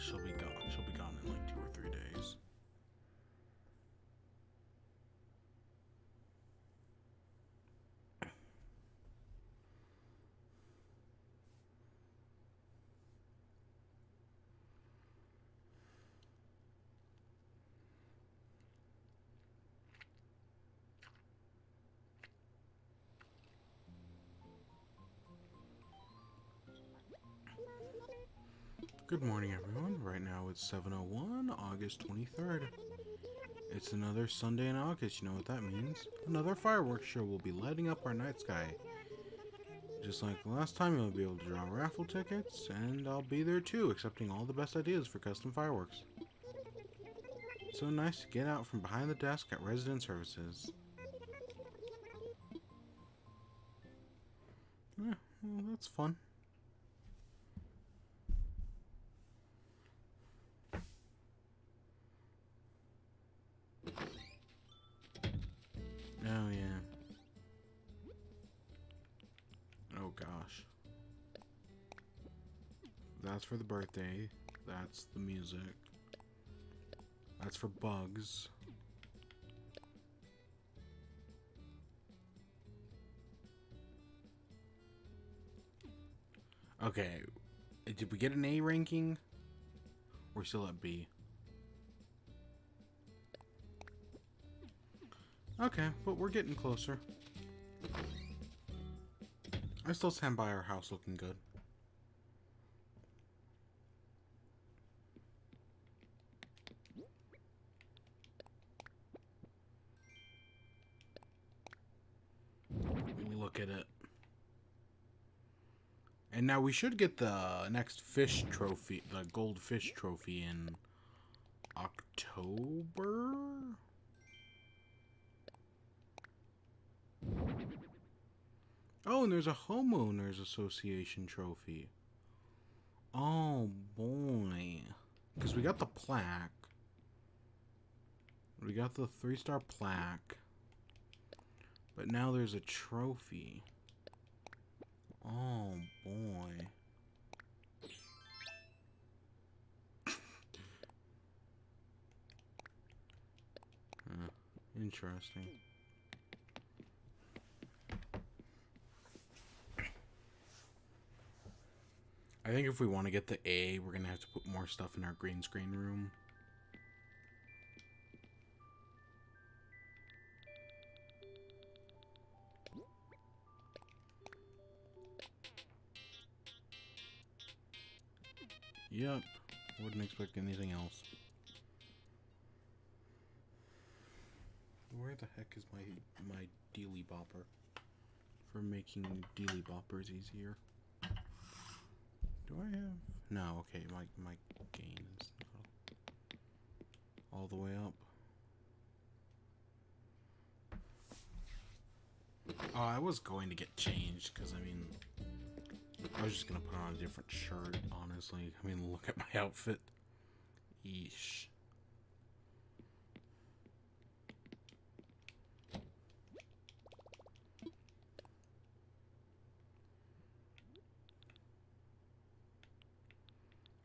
she'll be gone. She'll be gone in like 2 or 3 days. Good morning, everyone. Right now it's 7:01, August 23rd. It's another Sunday in August. You know what that means? Another fireworks show will be lighting up our night sky. Just like last time, you'll be able to draw raffle tickets, and I'll be there too, accepting all the best ideas for custom fireworks. It's so nice to get out from behind the desk at Resident Services. Yeah, well, that's fun. Oh, yeah. Oh, gosh. That's for the birthday. That's the music. That's for bugs. Okay. Did we get an A ranking? We're still at B. Okay, but we're getting closer. I still stand by our house looking good. Look at it. And now we should get the next fish trophy, the gold fish trophy in October? Oh, and there's a homeowners association trophy. Oh boy. Because we got the plaque. We got the 3-star plaque. But now there's a trophy. Oh boy. Interesting. I think if we want to get the A, we're going to have to put more stuff in our green screen room. Yep. Wouldn't expect anything else. Where the heck is my dealy bopper? For making dealy boppers easier. Do I have... No, okay, my gain is all the way up. Oh, I was going to get changed, because, I mean... I was just going to put on a different shirt, honestly. I mean, look at my outfit. Yeesh.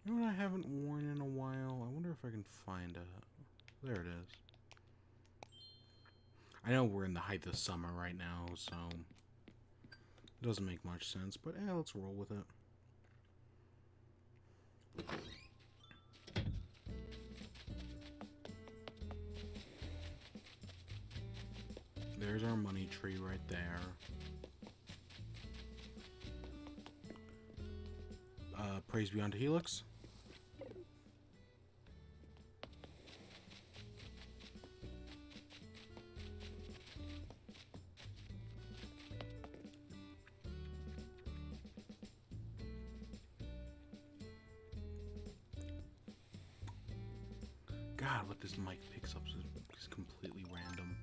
You know what I haven't worn in a while? I wonder if I can find a... There it is. I know we're in the height of summer right now, so... It doesn't make much sense, but yeah, let's roll with it. There's our money tree right there. Praise be unto Helix. God, what this mic picks up is completely random.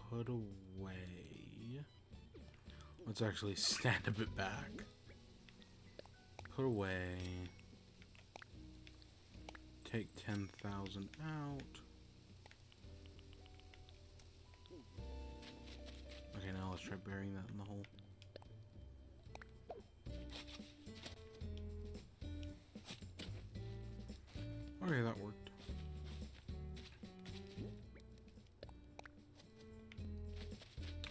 Put away. Let's actually stand a bit back. Put away. Take 10,000 out. Okay, now let's try burying that in the hole. Okay, that worked.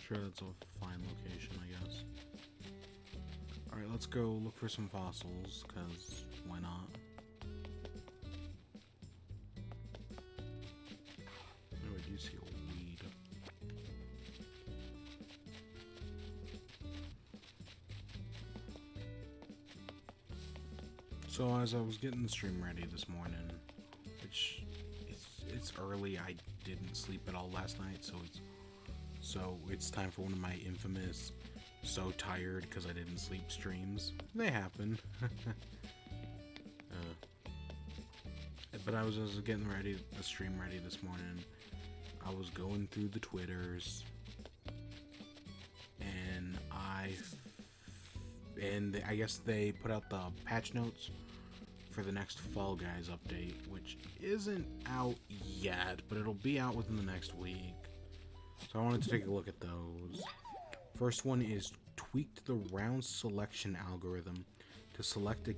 Sure, that's a fine location, I guess. Alright, let's go look for some fossils, because why not? Oh, I do see a weed. So as I was getting the stream ready this morning, which it's early, I didn't sleep at all last night, so it's time for one of my infamous so tired because I didn't sleep streams. They happen. But I was getting ready, the stream ready this morning. I was going through the Twitters, and I guess they put out the patch notes for the next Fall Guys update, which isn't out yet, but it'll be out within the next week. So I wanted to take a look at those. First one is tweaked the round selection algorithm to select a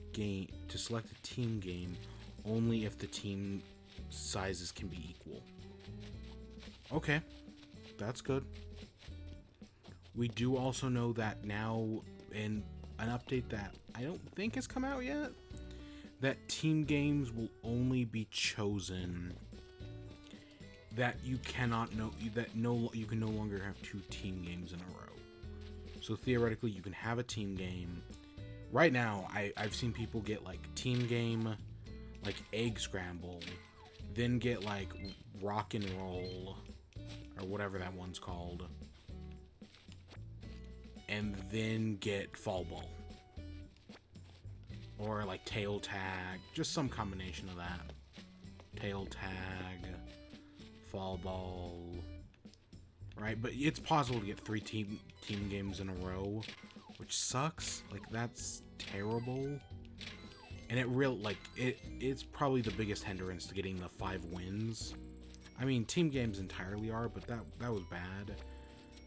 team game only if the team sizes can be equal. Okay, that's good. We do also know that now, in an update that I don't think has come out yet, that team games will only be chosen that you cannot know that you can no longer have 2 team games in a row. So theoretically, you can have a team game. Right now, I've seen people get like team game, like egg scramble, then get like rock and roll, or whatever that one's called, and then get fall ball, or like tail tag, just some combination of that. Tail tag, fall ball, right? But it's possible to get 3 team games in a row, which sucks. Like, that's terrible. And it's probably the biggest hindrance to getting the 5 wins. I mean, team games entirely are, but that was bad.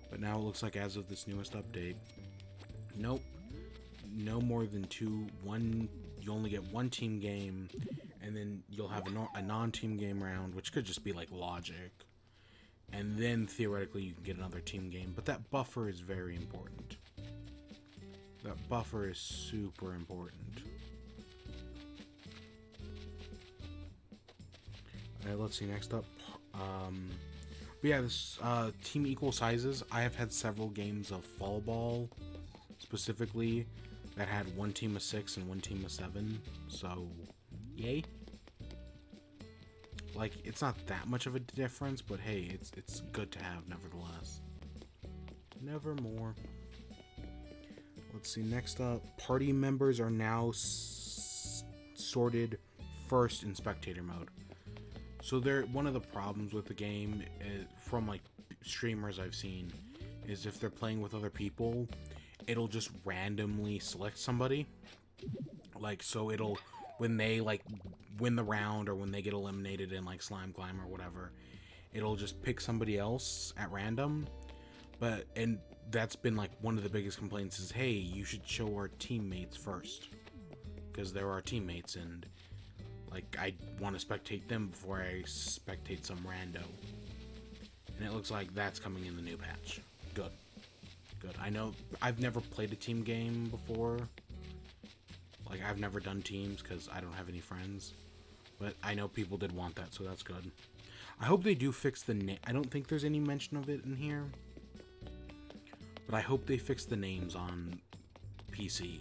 But now it looks like as of this newest update, nope, no more than 2. You only get 1 team game, and then you'll have a non-team game round, which could just be like logic. And then theoretically you can get another team game, but that buffer is very important. That buffer is super important. Alright, let's see, next up. But yeah, this team equal sizes. I have had several games of fall ball, specifically, that had 1 team of 6 and 1 team of 7. So, yay. Like, it's not that much of a difference, but hey, it's good to have nevertheless. Nevermore. Let's see, next up, party members are now sorted first in spectator mode. So one of the problems with the game from like streamers I've seen is if they're playing with other people, it'll just randomly select somebody. Like, so it'll, when they like win the round or when they get eliminated in like Slime Climb or whatever, it'll just pick somebody else at random. And that's been like one of the biggest complaints is, hey, you should show our teammates first, because they're our teammates, and like, I want to spectate them before I spectate some rando. And it looks like that's coming in the new patch. Good. Good. I know I've never played a team game before. Like, I've never done teams because I don't have any friends. But I know people did want that, so that's good. I hope they do fix the name. I don't think there's any mention of it in here. But I hope they fix the names on PC.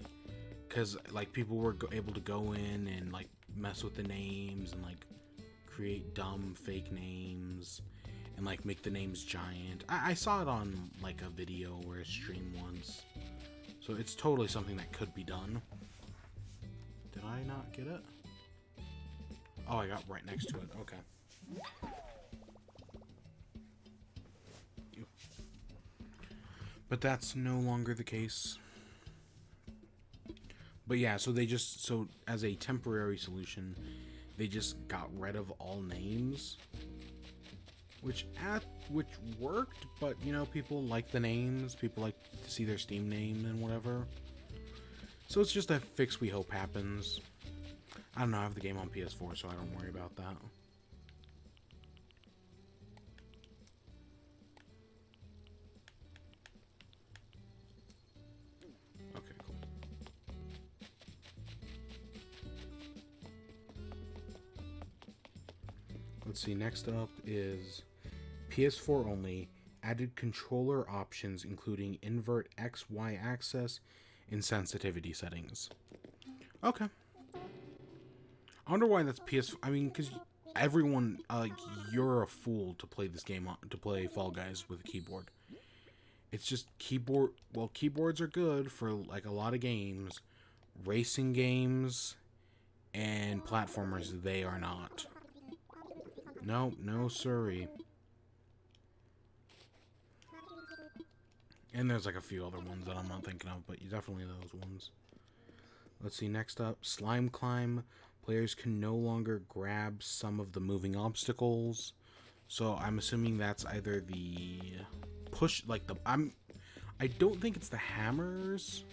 Because, like, people were able to go in and, like, mess with the names and, like, create dumb fake names and, like, make the names giant. I saw it on, like, a video or a stream once. So it's totally something that could be done. Did I not get it? Oh, I got right next to it. Okay. But that's no longer the case. But yeah, so as a temporary solution, they just got rid of all names. which worked, but you know, people like the names, people like to see their Steam name and whatever. So it's just a fix we hope happens. I don't know, I have the game on PS4, so I don't worry about that. Okay, cool. Let's see, next up is PS4 only, added controller options including invert XY axis in sensitivity settings. Okay. I wonder why that's PS. I mean, because everyone, you're a fool to play this game to play Fall Guys with a keyboard. It's just keyboard. Well, keyboards are good for like a lot of games, racing games, and platformers. They are not. No, no, sorry. And there's like a few other ones that I'm not thinking of, but definitely those ones. Let's see, next up, Slime Climb. Players can no longer grab some of the moving obstacles. So I'm assuming that's either the push, like the, I don't think it's the hammers,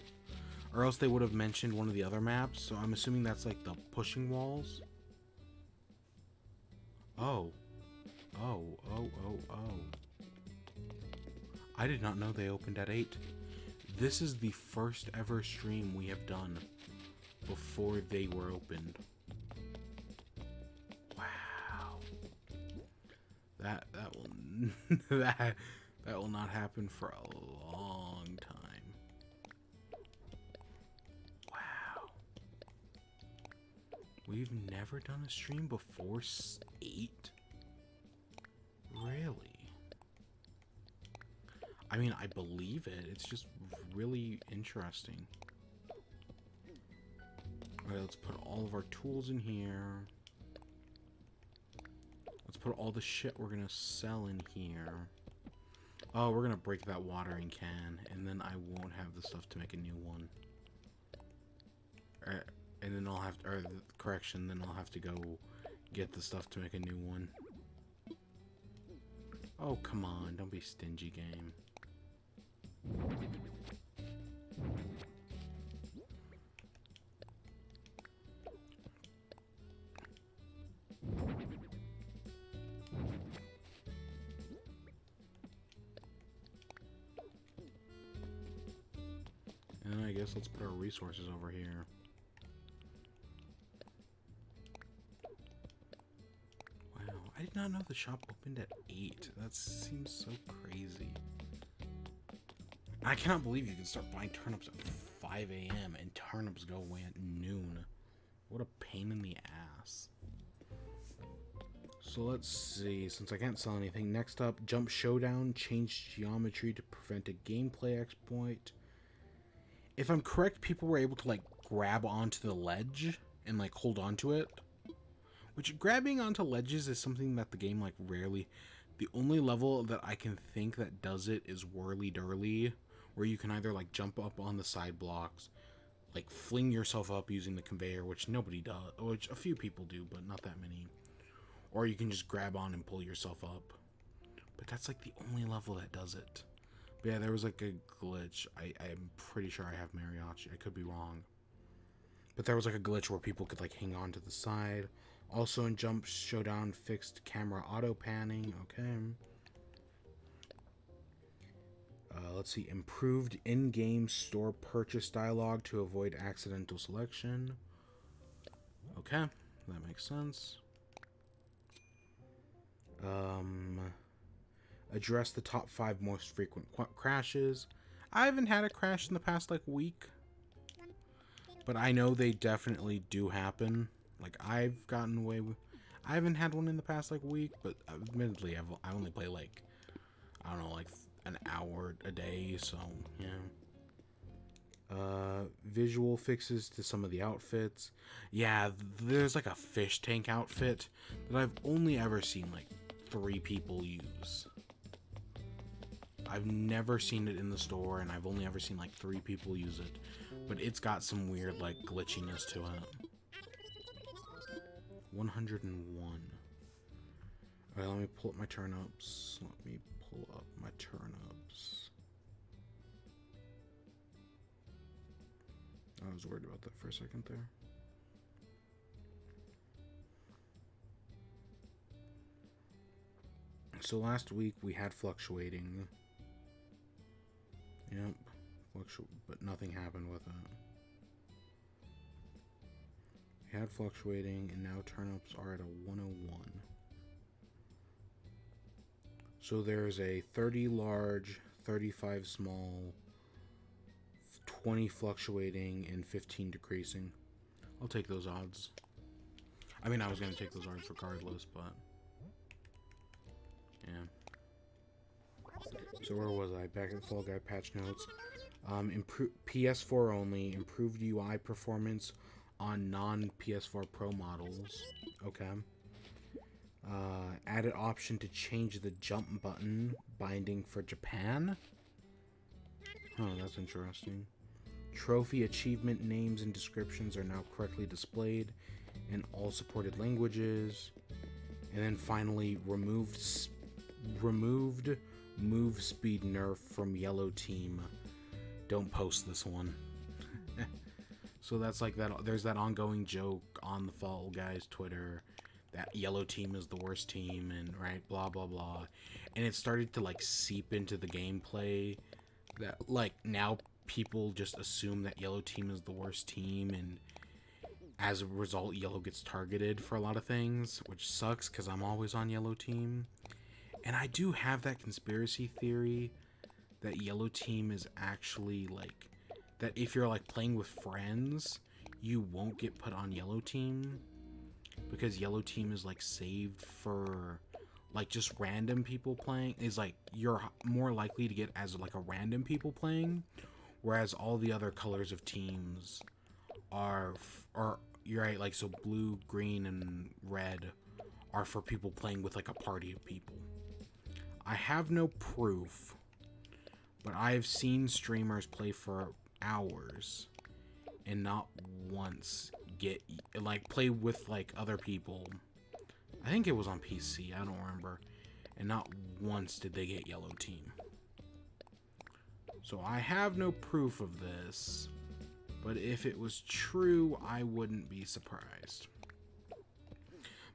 or else they would have mentioned one of the other maps. So I'm assuming that's like the pushing walls. Oh. Oh, oh, oh, oh. I did not know they opened at 8. This is the first ever stream we have done before they were opened. Wow. That will that will not happen for a long time. Wow. We've never done a stream before 8? Really? I mean, I believe it. It's just really interesting. Alright, let's put all of our tools in here. Let's put all the shit we're gonna sell in here. Oh, we're gonna break that watering can, and then I won't have the stuff to make a new one. And then I'll have to, or correction, then I'll have to go get the stuff to make a new one. Oh, come on, don't be stingy, game. And I guess let's put our resources over here. Wow, I did not know the shop opened at 8. That seems so crazy. I cannot believe you can start buying turnips at 5 a.m. and turnips go away at noon. What a pain in the ass. So let's see, since I can't sell anything, next up, Jump Showdown, change geometry to prevent a gameplay exploit. If I'm correct, people were able to like grab onto the ledge and like hold onto it. Which grabbing onto ledges is something that the game like rarely... The only level that I can think that does it is Whirly Durly, where you can either like jump up on the side blocks, like fling yourself up using the conveyor, which nobody does, which a few people do, but not that many. Or you can just grab on and pull yourself up. But that's like the only level that does it. But yeah, there was like a glitch. I'm pretty sure I have Mariachi. I could be wrong. But there was like a glitch where people could like hang on to the side. Also in Jump Showdown, fixed camera auto panning. Okay. Let's see. Improved in-game store purchase dialogue to avoid accidental selection. Okay. That makes sense. Address the top 5 most frequent crashes. I haven't had a crash in the past like week, but I know they definitely do happen. Like I've gotten away with, I haven't had one in the past like week, but admittedly I only play like, I don't know, like an hour a day, so yeah. Visual fixes to some of the outfits. Yeah, there's like a fish tank outfit that I've only ever seen like 3 people use. I've never seen it in the store, and I've only ever seen like 3 people use it. But it's got some weird like glitchiness to it. 101. Alright, let me pull up my turnips. I was worried about that for a second there. So last week we had fluctuating. Yep. But nothing happened with it. We had fluctuating, and now turnips are at a 101. So there's a 30 large, 35 small, 20 fluctuating, and 15 decreasing. I'll take those odds. I mean, I was going to take those odds regardless, but... yeah. So where was I? Back in Fall Guy patch notes. PS4 only. Improved UI performance on non-PS4 Pro models. Okay. Added option to change the jump button binding for Japan. Oh, that's interesting. Trophy achievement names and descriptions are now correctly displayed in all supported languages. And then finally, removed move speed nerf from yellow team. Don't post this one. So that's like that. There's that ongoing joke on the Fall Guys Twitter that yellow team is the worst team, and right, blah blah blah. And it started to like seep into the gameplay that like now people just assume that yellow team is the worst team, and as a result yellow gets targeted for a lot of things, which sucks because I'm always on yellow team. And I do have that conspiracy theory that yellow team is actually like that if you're like playing with friends, you won't get put on yellow team because yellow team is like saved for like just random people playing. Is like you're more likely to get as like a random people playing, whereas all the other colors of teams are you're right, like so blue, green, and red are for people playing with like a party of people. I have no proof, but I've seen streamers play for hours and not once get like play with like other people. I think it was on PC, I don't remember, and not once did they get yellow team. So I have no proof of this, but if it was true, I wouldn't be surprised.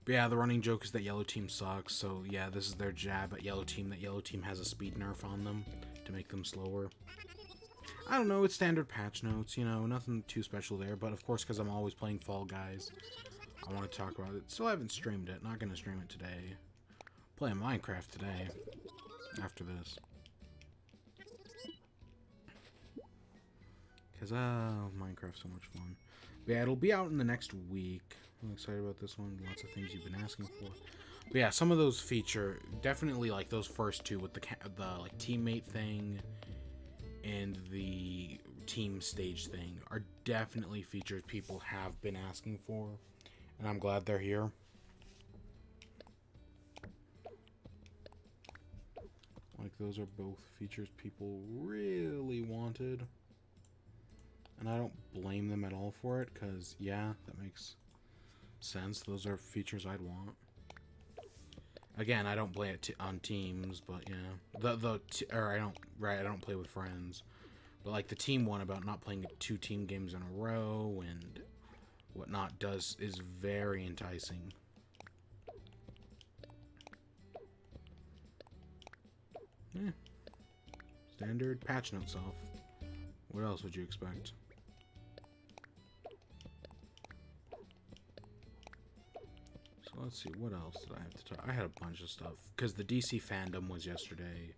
But yeah, the running joke is that yellow team sucks, so yeah, this is their jab at yellow team, that yellow team has a speed nerf on them to make them slower. I don't know, it's standard patch notes, you know, nothing too special there, but of course, because I'm always playing Fall Guys, I want to talk about it. Still haven't streamed it, not going to stream it today. Playing Minecraft today, after this. Because, Minecraft's so much fun. But yeah, it'll be out in the next week. I'm excited about this one. Lots of things you've been asking for. But yeah, some of those feature definitely like those first two with the like teammate thing and the team stage thing are definitely features people have been asking for, and I'm glad they're here. Like those are both features people really wanted, and I don't blame them at all for it, because yeah, that makes sense. Those are features I'd want. Again, I don't play it on teams, but yeah, I don't play with friends. But like the team one about not playing 2 team games in a row and whatnot is very enticing. Yeah. Standard patch notes off. What else would you expect? So let's see, what else did I have to talk? I had a bunch of stuff because the DC Fandome was yesterday,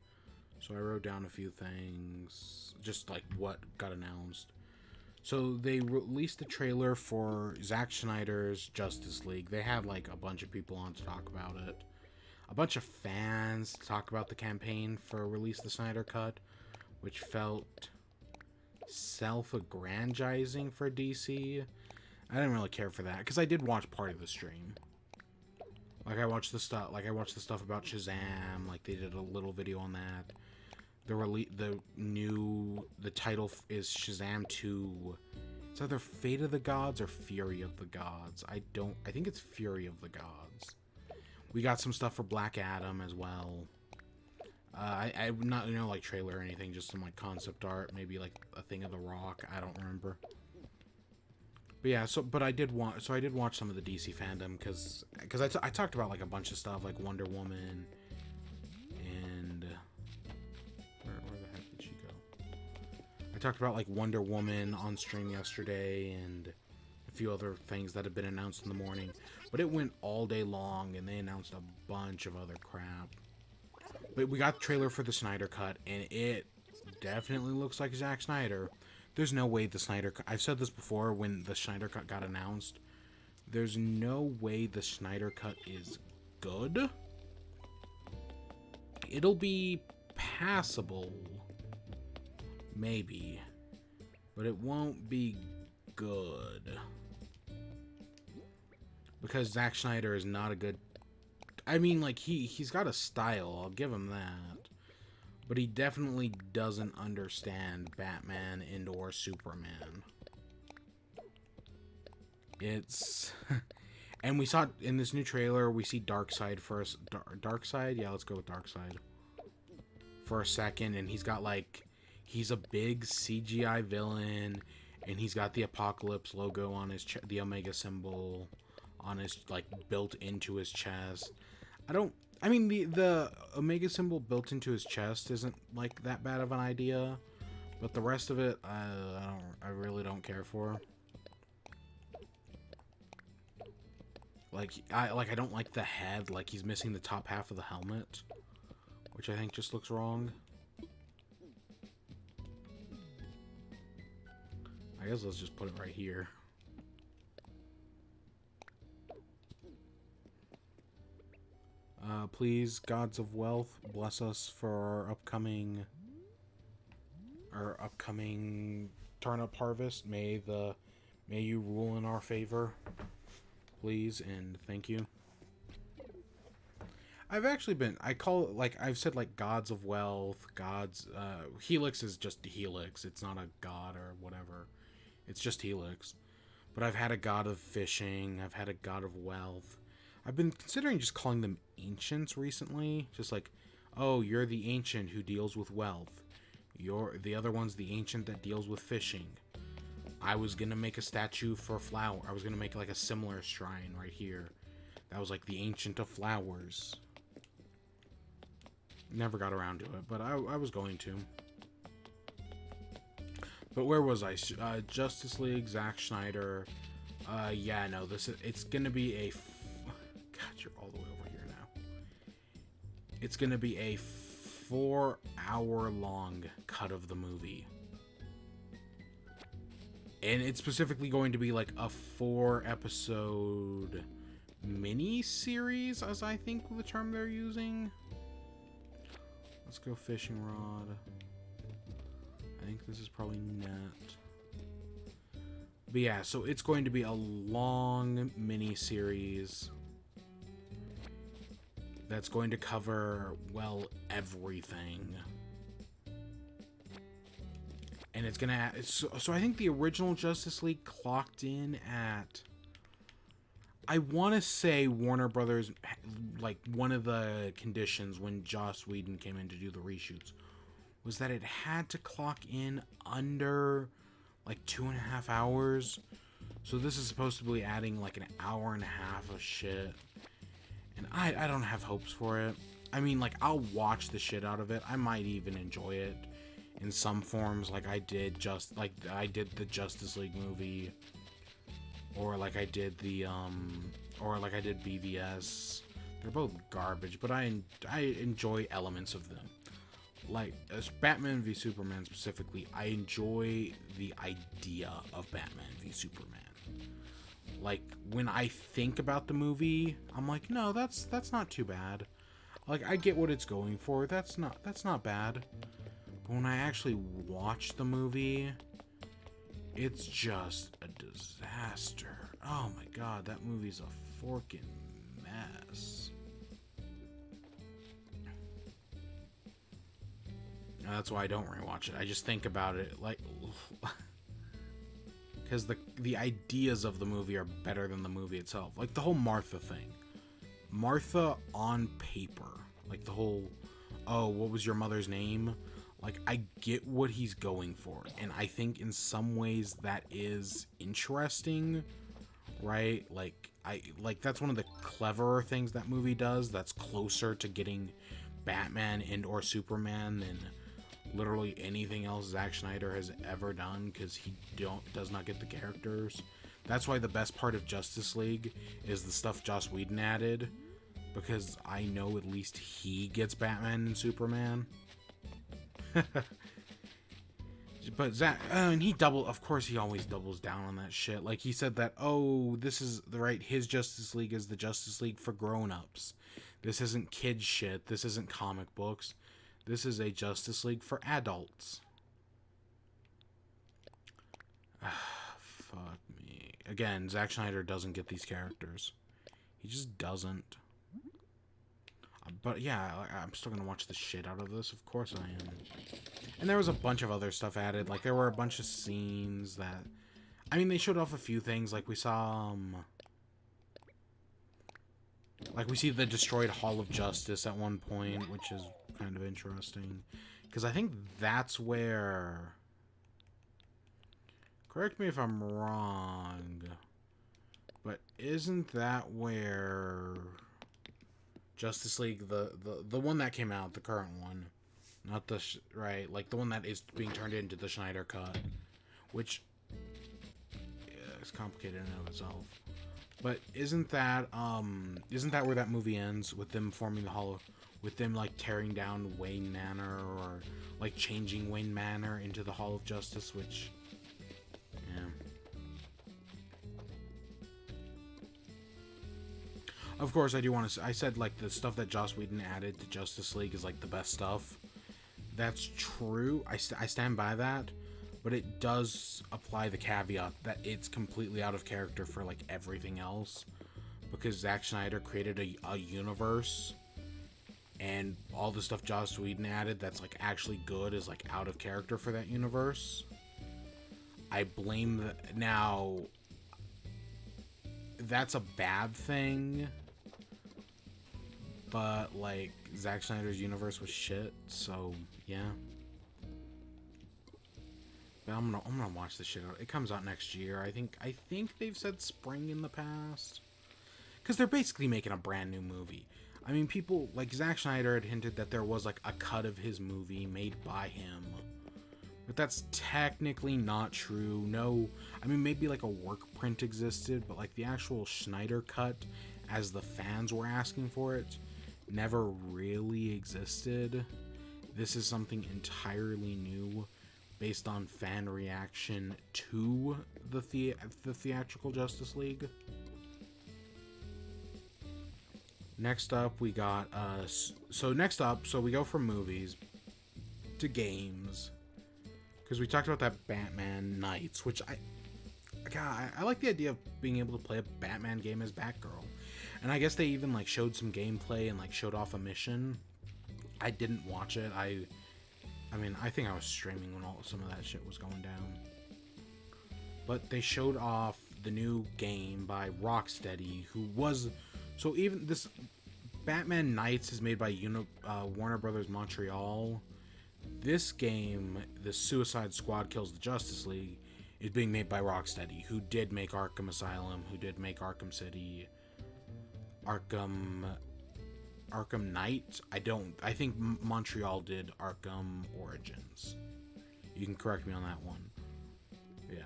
so I wrote down a few things, just like what got announced. So they released the trailer for Zack Snyder's Justice League. They had like a bunch of people on to talk about it, a bunch of fans to talk about the campaign for Release the Snyder Cut, which felt self-aggrandizing for DC. I didn't really care for that because I did watch part of the stream. Like I watched the stuff about Shazam. Like they did a little video on that. The title is Shazam 2. It's either Fate of the Gods or Fury of the Gods. I think it's Fury of the Gods. We got some stuff for Black Adam as well. I not like trailer or anything, just some like concept art, maybe like a thing of The Rock. I don't remember. But yeah, but I did watch some of the DC fandom because I talked about like a bunch of stuff like Wonder Woman and where the heck did she go? I talked about like Wonder Woman on stream yesterday and a few other things that have been announced in the morning, but it went all day long and they announced a bunch of other crap. But we got the trailer for the Snyder Cut, and it definitely looks like Zack Snyder. There's no way the Snyder Cut... I've said this before when the Snyder Cut got announced. There's no way the Snyder Cut is good. It'll be passable. Maybe. But it won't be good. Because Zack Snyder is not a good... I mean, like, he's got a style, I'll give him that. But he definitely doesn't understand Batman and or Superman. It's... and we saw, in this new trailer, we see Darkseid first. Darkseid? Yeah, let's go with Darkseid. For a second, and he's got, like... He's a big CGI villain, and he's got the Apocalypse logo on his... the Omega symbol on his, like, built into his chest. I mean, the Omega symbol built into his chest isn't, like, that bad of an idea. But the rest of it, I really don't care for. Like, I don't like the head. Like, he's missing the top half of the helmet. Which I think just looks wrong. I guess let's just put it right here. Please, gods of wealth, bless us for our upcoming turnip harvest. May you rule in our favor, please, and thank you. I've actually been, I've said like gods of wealth, Helix is just Helix. It's not a god or whatever. It's just Helix. But I've had a god of fishing. I've had a god of wealth. I've been considering just calling them ancients recently. Just like, oh, you're the ancient who deals with wealth. The other one's the ancient that deals with fishing. I was going to make a statue for flower. I was going to make like a similar shrine right here. That was like the ancient of flowers. Never got around to it, but I was going to. But where was I? Justice League, Zack Snyder. Yeah, no, it's going to be a... God, you're all the way over here now. It's going to be a 4-hour-long cut of the movie. And it's specifically going to be like a 4-episode mini-series, as I think the term they're using. Let's go fishing rod. I think this is probably net. But yeah, so it's going to be a long mini-series that's going to cover, well, everything. And it's gonna... So I think the original Justice League clocked in at... I want to say Warner Brothers, like, one of the conditions when Joss Whedon came in to do the reshoots was that it had to clock in under, like, 2.5 hours. So this is supposed to be adding, like, an hour and a half of shit. And I don't have hopes for it. I mean, like, I'll watch the shit out of it. I might even enjoy it in some forms, like I did the Justice League movie, or like I did the BVS. They're both garbage, but I enjoy elements of them. Like as Batman v Superman specifically, I enjoy the idea of Batman v Superman. Like when I think about the movie, I'm like, no, that's not too bad. Like I get what it's going for. That's not bad. But when I actually watch the movie, it's just a disaster. Oh my god, that movie's a forking mess. And that's why I don't rewatch it. I just think about it like because the ideas of the movie are better than the movie itself. Like the whole Martha thing. Martha on paper, like the whole, oh, what was your mother's name? Like, I get what he's going for, and I think in some ways that is interesting, right? Like that's one of the cleverer things that movie does that's closer to getting Batman and or Superman than literally anything else Zack Snyder has ever done, because he does not get the characters. That's why the best part of Justice League is the stuff Joss Whedon added, because I know at least he gets Batman and Superman. But Zack, and of course he always doubles down on that shit. Like, he said that, oh, this is his Justice League is the Justice League for grown-ups. This isn't kid shit. This isn't comic books. This is a Justice League for adults. Fuck me. Again, Zack Snyder doesn't get these characters. He just doesn't. But yeah, I'm still gonna watch the shit out of this. Of course I am. And there was a bunch of other stuff added. Like, there were a bunch of scenes that... I mean, they showed off a few things. Like, we saw... like, we see the destroyed Hall of Justice at one point, which is kind of interesting. Because I think that's where... Correct me if I'm wrong. But isn't that where... Justice League, the one that came out, the current one, not the right, like the one that is being turned into the Snyder Cut, which is complicated in and of itself. But isn't that where that movie ends, with them forming the Hall of, with them like tearing down Wayne Manor, or like changing Wayne Manor into the Hall of Justice, which, yeah. Of course, I do want to... I said, like, the stuff that Joss Whedon added to Justice League is, like, the best stuff. That's true. I stand by that. But it does apply the caveat that it's completely out of character for, like, everything else. Because Zack Snyder created a universe. And all the stuff Joss Whedon added that's, like, actually good is, like, out of character for that universe. I blame the... Now... That's a bad thing. But, like, Zack Snyder's universe was shit, so, yeah. But I'm gonna watch this shit out. It comes out next year. I think they've said spring in the past. Because they're basically making a brand new movie. I mean, people, like, Zack Snyder had hinted that there was, like, a cut of his movie made by him. But that's technically not true. No, I mean, maybe, like, a work print existed, but, like, the actual Snyder cut, as the fans were asking for it, never really existed. This is something entirely new, based on fan reaction to the theatrical Justice League. Next up, we got, so we go from movies to games. Because we talked about that Batman Nights, which I like the idea of being able to play a Batman game as Batgirl. And I guess they even, like, showed some gameplay and, like, showed off a mission. I didn't watch it. I mean, I think I was streaming when some of that shit was going down. But they showed off the new game by Rocksteady, who was... So even this... Batman Nights is made by Warner Brothers Montreal. This game, the Suicide Squad Kills the Justice League, is being made by Rocksteady, who did make Arkham Asylum, who did make Arkham City, Arkham Knight. I think Montreal did Arkham Origins. You can correct me on that one. Yeah.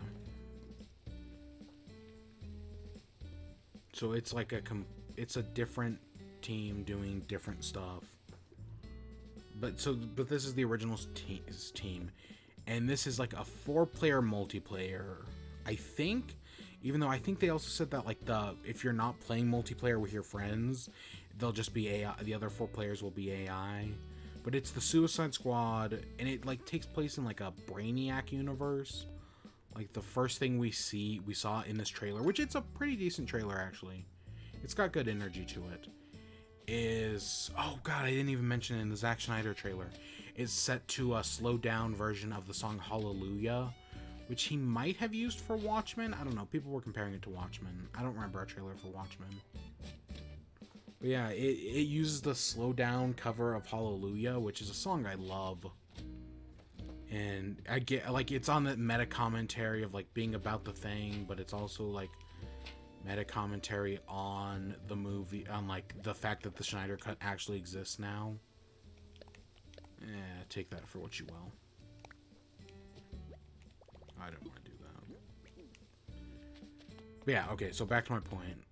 So it's like it's a different team doing different stuff. But this is the original team, and this is like a 4-player multiplayer, I think. Even though I think they also said that, like, if you're not playing multiplayer with your friends, they'll just be AI. The other 4 players will be AI. But it's the Suicide Squad, and it, like, takes place in, like, a Brainiac universe. Like, the first thing we saw in this trailer, which it's a pretty decent trailer, actually. It's got good energy to it. Is, oh god, I didn't even mention it in the Zack Snyder trailer, is set to a slowed down version of the song Hallelujah, which he might have used for Watchmen. I don't know, people were comparing it to Watchmen. I don't remember a trailer for Watchmen. But yeah, it uses the slow down cover of Hallelujah, which is a song I love. And I get, like, it's on the meta commentary of, like, being about the thing, but it's also, like, meta commentary on the movie, on, like, the fact that the Schneider Cut actually exists now. Take that for what you will. I don't want to do that. But yeah, okay, so back to my point.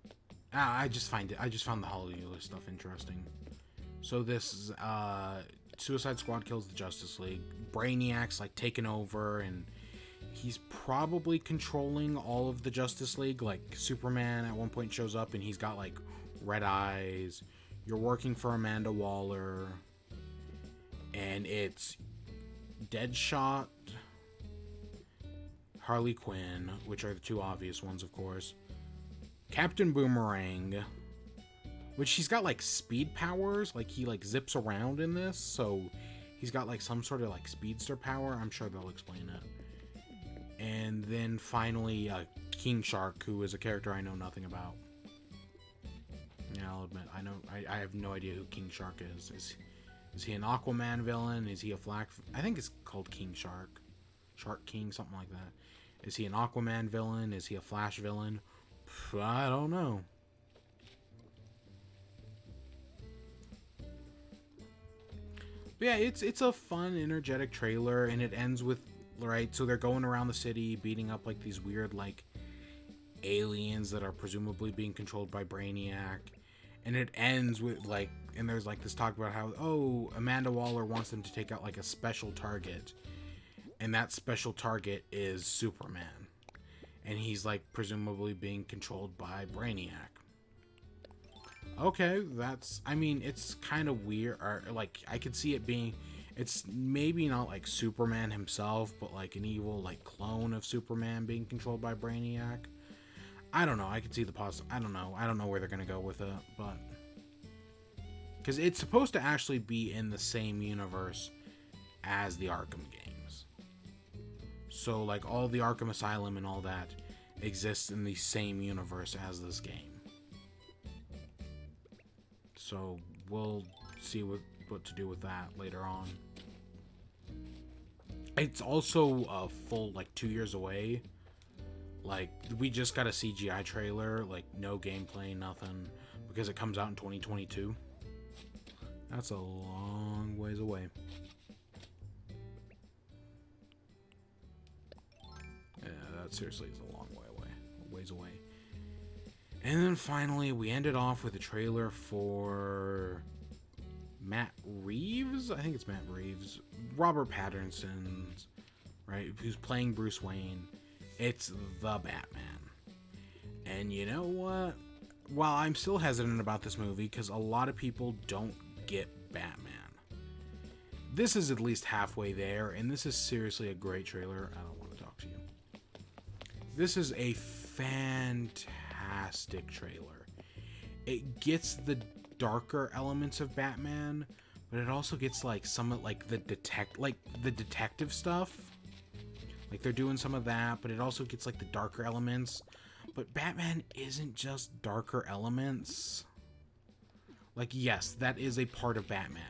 I just found the Hallelujah stuff interesting. So this Suicide Squad kills the Justice League. Brainiac's like taken over, and he's probably controlling all of the Justice League. Like Superman at one point shows up, and he's got like red eyes. You're working for Amanda Waller, and it's Deadshot, Harley Quinn, which are the two obvious ones, of course. Captain Boomerang, which he's got like speed powers, like he like zips around in this, so he's got like some sort of like speedster power. I'm sure they'll explain it. And then finally King Shark, who is a character I know nothing about. Yeah, I'll admit, I have no idea who King Shark is. Is he an Aquaman villain? Is he a I think it's called King Shark. Shark King, something like that. Is he an Aquaman villain? Is he a Flash villain? I don't know. But yeah, it's a fun, energetic trailer, and it ends with, right, so they're going around the city, beating up, like, these weird, like, aliens that are presumably being controlled by Brainiac, and it ends with, like, and there's, like, this talk about how, oh, Amanda Waller wants them to take out, like, a special target, and that special target is Superman, and he's, like, presumably being controlled by Brainiac. Okay, that's, I mean, it's kind of weird, or, like, I could see it being, it's maybe not, like, Superman himself, but, like, an evil, like, clone of Superman being controlled by Brainiac. I don't know, I could see the I don't know where they're gonna go with it, but, because it's supposed to actually be in the same universe as the Arkham games. So, like, all the Arkham Asylum and all that exists in the same universe as this game. So we'll see what to do with that later on. It's also a full, like, 2 years away. Like, we just got a CGI trailer, like, no gameplay, nothing, because it comes out in 2022. That's a long ways away. Yeah, that seriously is a long ways away. And then finally, we ended off with a trailer for Matt Reeves. I think it's Matt Reeves. Robert Pattinson's, right? Who's playing Bruce Wayne. It's the Batman. And you know what? While I'm still hesitant about this movie, because a lot of people don't get Batman, this is at least halfway there, and this is seriously a great trailer. I don't want to talk to you. This is a fantastic trailer. It gets the darker elements of Batman, but it also gets like some of like the detective stuff. Like they're doing some of that, but it also gets like the darker elements. But Batman isn't just darker elements. Like, yes, that is a part of Batman.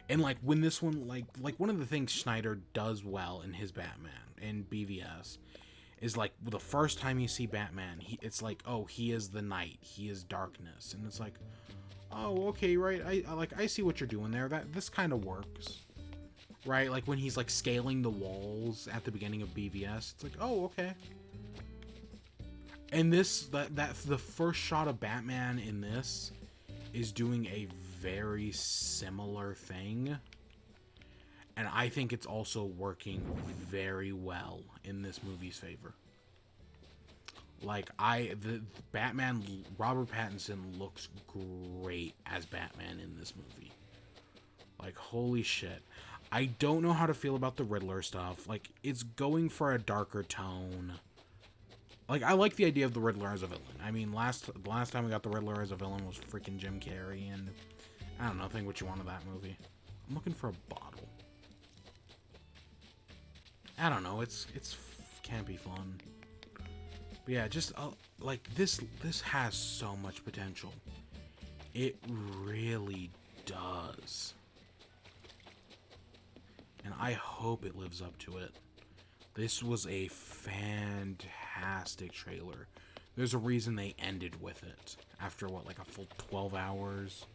And like when this one, like one of the things Schneider does well in his Batman in BVS is like the first time you see Batman, it's like, oh, he is the night, he is darkness, and it's like, oh, okay, right, I see what you're doing there. This kind of works, right? Like when he's like scaling the walls at the beginning of BVS, it's like, oh, okay. And this the first shot of Batman in this is doing a very similar thing. And I think it's also working very well in this movie's favor. Like, the Batman, Robert Pattinson looks great as Batman in this movie. Like, holy shit. I don't know how to feel about the Riddler stuff. Like, it's going for a darker tone. Like, I like the idea of the Riddler as a villain. I mean, last time we got the Riddler as a villain was freaking Jim Carrey, and I don't know, think what you want of that movie. I'm looking for a bottle. I don't know, it's can't be fun. But yeah, just like this has so much potential. It really does. And I hope it lives up to it. This was a fantastic trailer. There's a reason they ended with it. After, what, like a full 12 hours?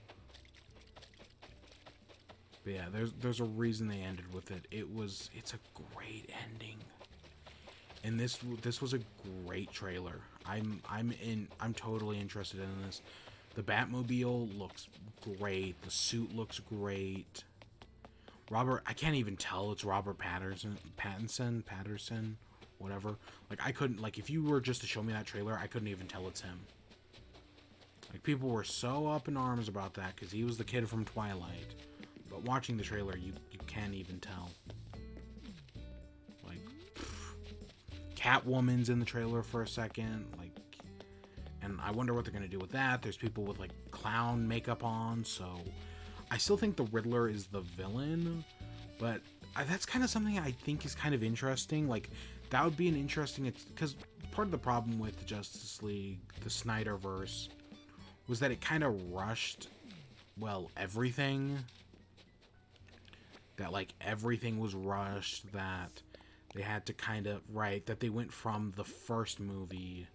But yeah, there's a reason they ended with it. It's a great ending. And this was a great trailer. I'm totally interested in this. The Batmobile looks great. The suit looks great. I can't even tell it's Robert Pattinson, whatever. Like, I couldn't, like, if you were just to show me that trailer, I couldn't even tell it's him. Like, people were so up in arms about that because he was the kid from Twilight. But watching the trailer, you can't even tell. Like, Catwoman's in the trailer for a second, like, and I wonder what they're gonna do with that. There's people with, like, clown makeup on, so I still think the Riddler is the villain, but that's kind of something I think is kind of interesting. Like, that would be an interesting, because part of the problem with the Justice League, the Snyderverse, was that it kind of rushed, well, everything. That, like, everything was rushed, that they had to kind of, right, that they went from the first movie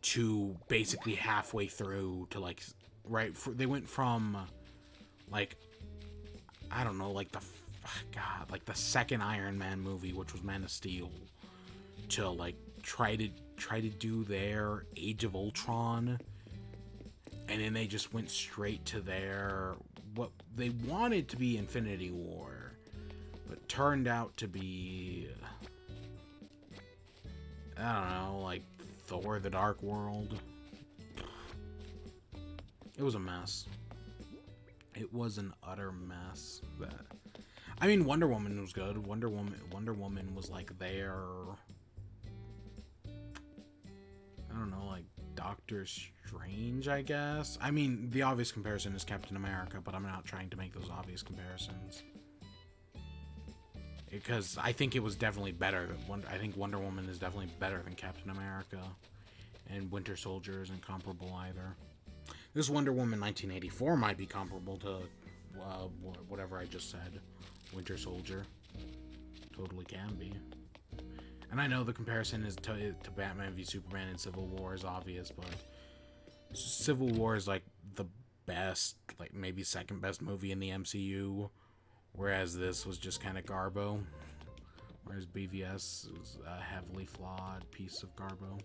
to basically halfway through to, like, right, they went from, like, I don't know, like, like, the second Iron Man movie, which was Man of Steel, to, like, try to do their Age of Ultron, and then they just went straight to their, what they wanted to be Infinity War, but turned out to be, I don't know, like, Thor: The Dark World. It was a mess. It was an utter mess. I mean, Wonder Woman was good. Wonder Woman was like their, I don't know, like Doctor Strange, I guess. I mean, the obvious comparison is Captain America, but I'm not trying to make those obvious comparisons. Because I think it was definitely better. I think Wonder Woman is definitely better than Captain America. And Winter Soldier isn't comparable either. This Wonder Woman 1984 might be comparable to whatever I just said. Winter Soldier. Totally can be. And I know the comparison is to Batman v Superman and Civil War is obvious, but Civil War is like the best, like maybe second best movie in the MCU, whereas this was just kind of garbo. Whereas BVS is a heavily flawed piece of garbo.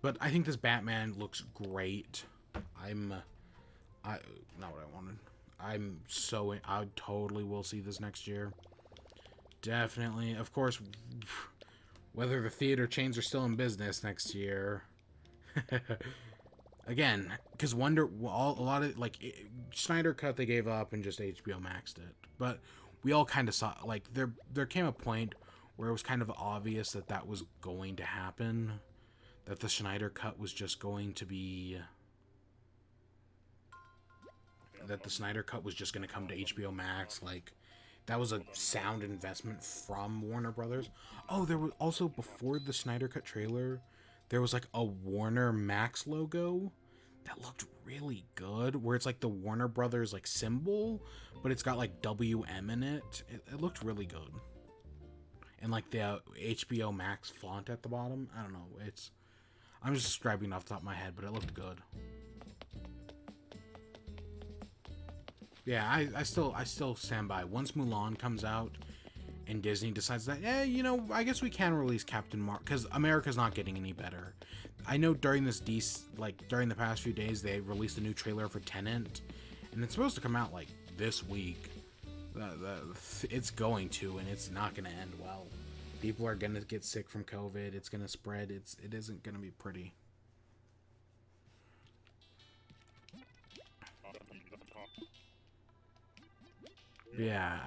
But I think this Batman looks great. Not what I wanted. I totally will see this next year. Definitely. Of course, whether the theater chains are still in business next year. Again, because a lot of, like, Snyder Cut they gave up and just HBO Maxed it. But we all kind of saw, like, there came a point where it was kind of obvious that was going to happen. That the Snyder Cut was just going to be... That the Snyder Cut was just going to come to HBO Max. Like, that was a sound investment from Warner Brothers. Oh, there was also, before the Snyder Cut trailer, there was, like, a Warner Max logo that looked really good. Where it's, like, the Warner Brothers, like, symbol, but it's got, like, WM in it. It looked really good. And, like, the HBO Max font at the bottom. I don't know. I'm just describing it off the top of my head, but it looked good. Yeah, I still stand by. Once Mulan comes out and Disney decides that, you know, I guess we can release Captain Marvel, because America's not getting any better. I know during during the past few days, they released a new trailer for Tenet, and it's supposed to come out, like, this week. It's going to, and it's not going to end well. People are going to get sick from COVID. It's going to spread. It isn't going to be pretty. Yeah,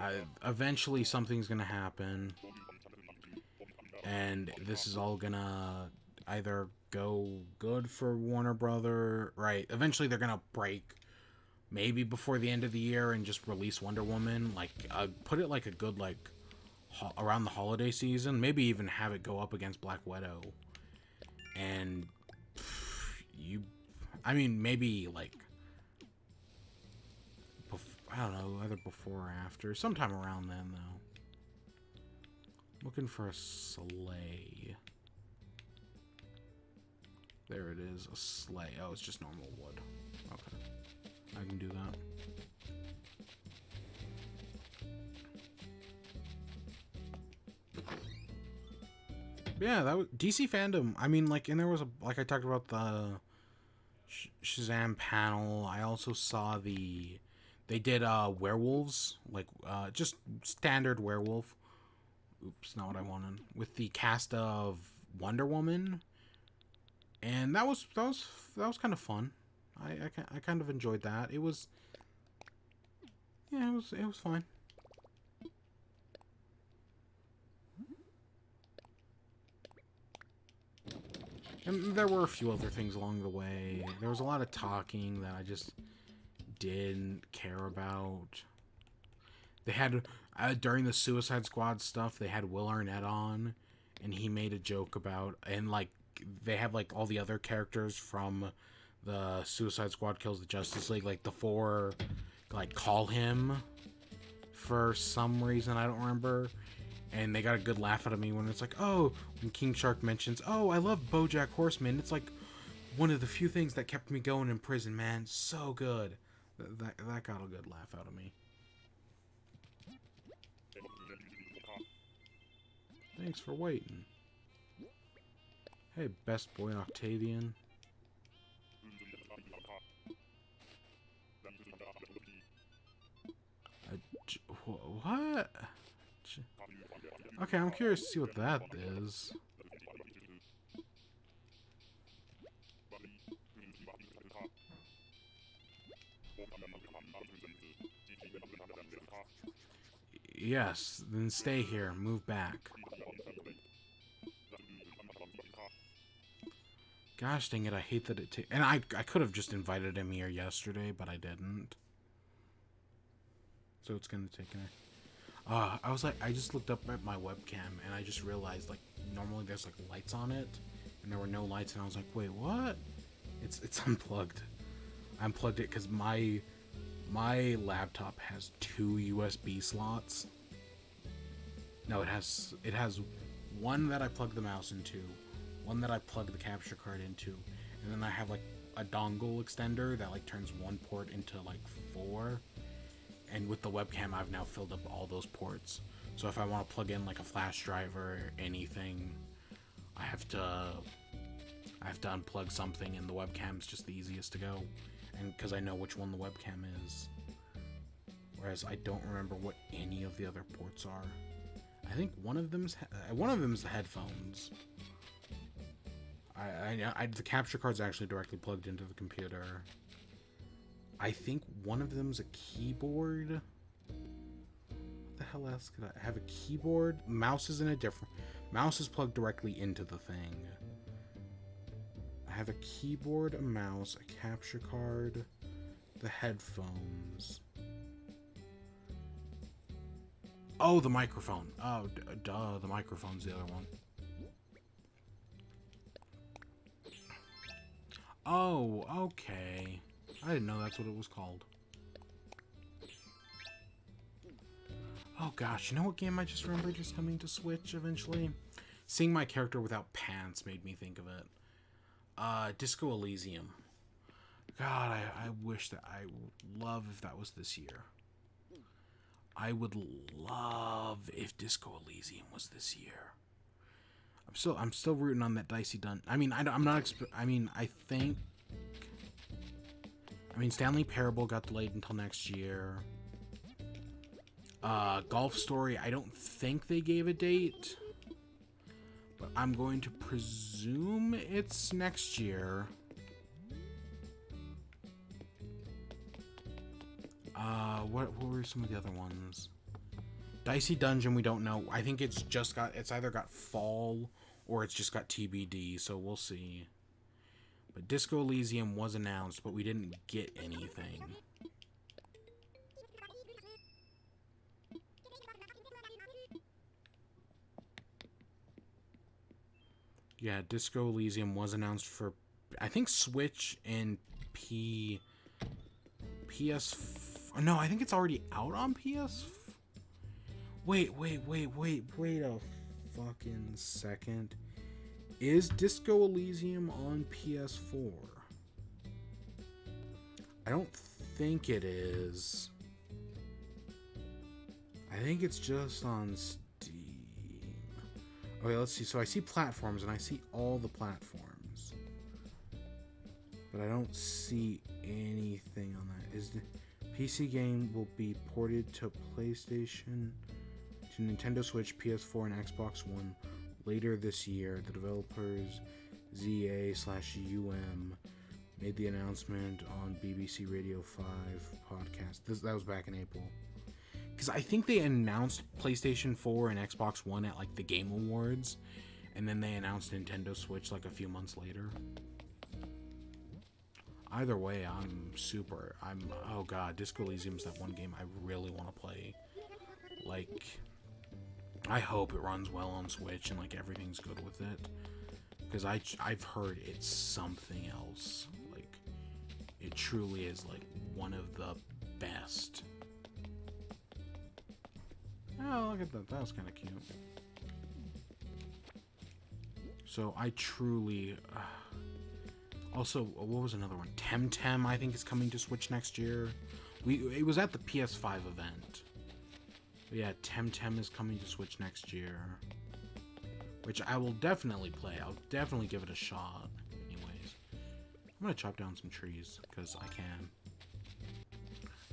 eventually something's going to happen. And this is all going to either go good for Warner Brother. Right. Eventually they're going to break. Maybe before the end of the year and just release Wonder Woman. Like, put it like a good, like, around the holiday season, maybe even have it go up against Black Widow, and I mean, maybe like, I don't know, either before or after. Sometime around then, though. Looking for a sleigh. There it is, a sleigh. Oh, it's just normal wood. Okay. I can do that. Yeah, that was DC Fandome. I mean, like, and there was a, like I talked about the Shazam panel. I also saw they did werewolves, like just standard werewolf. Oops, not what I wanted. With the cast of Wonder Woman, and that was kind of fun. I kind of enjoyed that. It was, yeah, it was fine. And there were a few other things along the way. There was a lot of talking that I just didn't care about. They had, during the Suicide Squad stuff, they had Will Arnett on, and he made a joke about, and like, they have like all the other characters from the Suicide Squad Kills the Justice League, like the four, like, call him for some reason, I don't remember. And they got a good laugh out of me when it's like, oh, when King Shark mentions, oh, I love BoJack Horseman. It's like one of the few things that kept me going in prison, man. So good. That got a good laugh out of me. Thanks for waiting. Hey, best boy Octavian. What? Okay, I'm curious to see what that is. Yes, then stay here. Move back. Gosh dang it, I hate that it takes... And I could have just invited him here yesterday, but I didn't. So it's gonna take I was like, I just looked up at my webcam, and I just realized, like, normally there's, like, lights on it, and there were no lights, and I was like, wait, what? It's unplugged. I unplugged it because my laptop has 2 USB slots. No, it has one that I plug the mouse into, one that I plug the capture card into, and then I have, like, a dongle extender that, like, turns one port into, like, 4. And with the webcam, I've now filled up all those ports. So if I want to plug in like a flash drive or anything, I have to unplug something, and the webcam's just the easiest to go. And because I know which one the webcam is. Whereas I don't remember what any of the other ports are. I think one of them's the headphones. The capture card's actually directly plugged into the computer. I think one of them's a keyboard. What the hell else could I have? A keyboard? Mouse is in a different... Mouse is plugged directly into the thing. I have a keyboard, a mouse, a capture card, the headphones. Oh, the microphone. Oh, duh, the microphone's the other one. Oh, okay. I didn't know that's what it was called. Oh gosh, you know what game I just remembered is coming to Switch eventually? Seeing my character without pants made me think of it. Disco Elysium. God, I wish that I would love if that was this year. I would love if Disco Elysium was this year. I'm still rooting on that Dicey Dun. I mean, I mean, Stanley Parable got delayed until next year. Golf Story, I don't think they gave a date. But I'm going to presume it's next year. What were some of the other ones? Dicey Dungeon, we don't know. I think it's either got fall or it's just got TBD, so we'll see. But Disco Elysium was announced, but we didn't get anything. Yeah, Disco Elysium was announced for, I think, Switch and No, I think it's already out on PS. Wait a fucking second. Is Disco Elysium on PS4? I don't think it is. I think it's just on Steam. Okay, let's see. So I see platforms, and I see all the platforms. But I don't see anything on that. Is the PC game will be ported to PlayStation, to Nintendo Switch, PS4, and Xbox One later this year. The developers ZA/UM made the announcement on BBC Radio 5 podcast. That was back in April. Because I think they announced PlayStation 4 and Xbox One at like the Game Awards, and then they announced Nintendo Switch like a few months later. Either way, oh god, Disco Elysium's that one game I really want to play. Like, I hope it runs well on Switch and like everything's good with it. Because I've heard it's something else. Like, it truly is like one of the best. Oh, look at that. That was kind of cute. So I truly... also, what was another one? Temtem, I think, is coming to Switch next year. It was at the PS5 event. But yeah, Temtem is coming to Switch next year. Which I will definitely play. I'll definitely give it a shot. Anyways. I'm going to chop down some trees, because I can.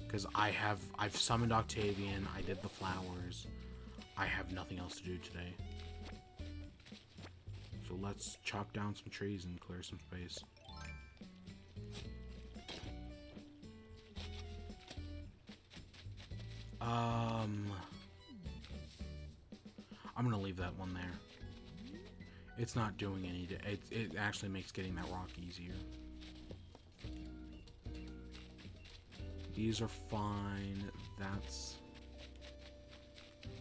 Because I've summoned Octavian, I did the flowers. I have nothing else to do today. So let's chop down some trees and clear some space. I'm gonna leave that one there. It's not doing any. It actually makes getting that rock easier. These are fine.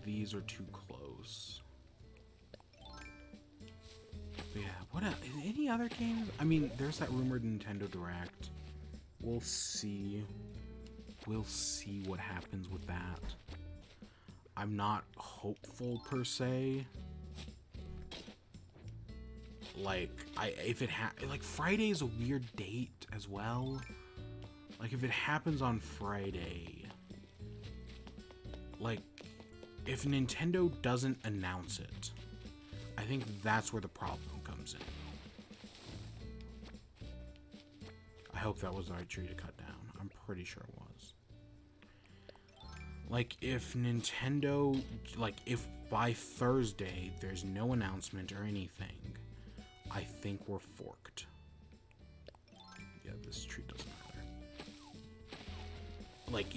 These are too close. But yeah, what else? Any other games? I mean, there's that rumored Nintendo Direct. We'll see. We'll see what happens with that. I'm not hopeful per se. Like, like Friday is a weird date as well. Like, if it happens on Friday, like, if Nintendo doesn't announce it, I think that's where the problem comes in. I hope that was the right tree to cut down. I'm pretty sure it was. Like, if Nintendo, like, if by Thursday there's no announcement or anything, I think we're forked. Yeah, this tree doesn't matter. Like,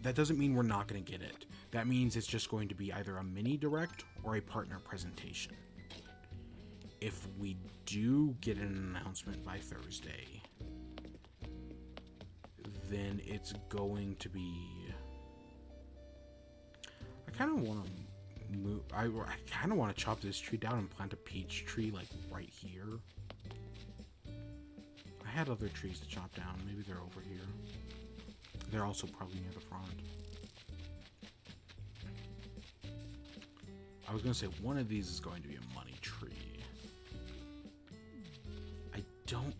that doesn't mean we're not going to get it. That means it's just going to be either a mini direct or a partner presentation. If we do get an announcement by Thursday, then it's going to be... I kind of want to move... I kind of want to chop this tree down and plant a peach tree, like, right here. I had other trees to chop down. Maybe they're over here. They're also probably near the front. I was going to say, one of these is going to be a money tree. I don't...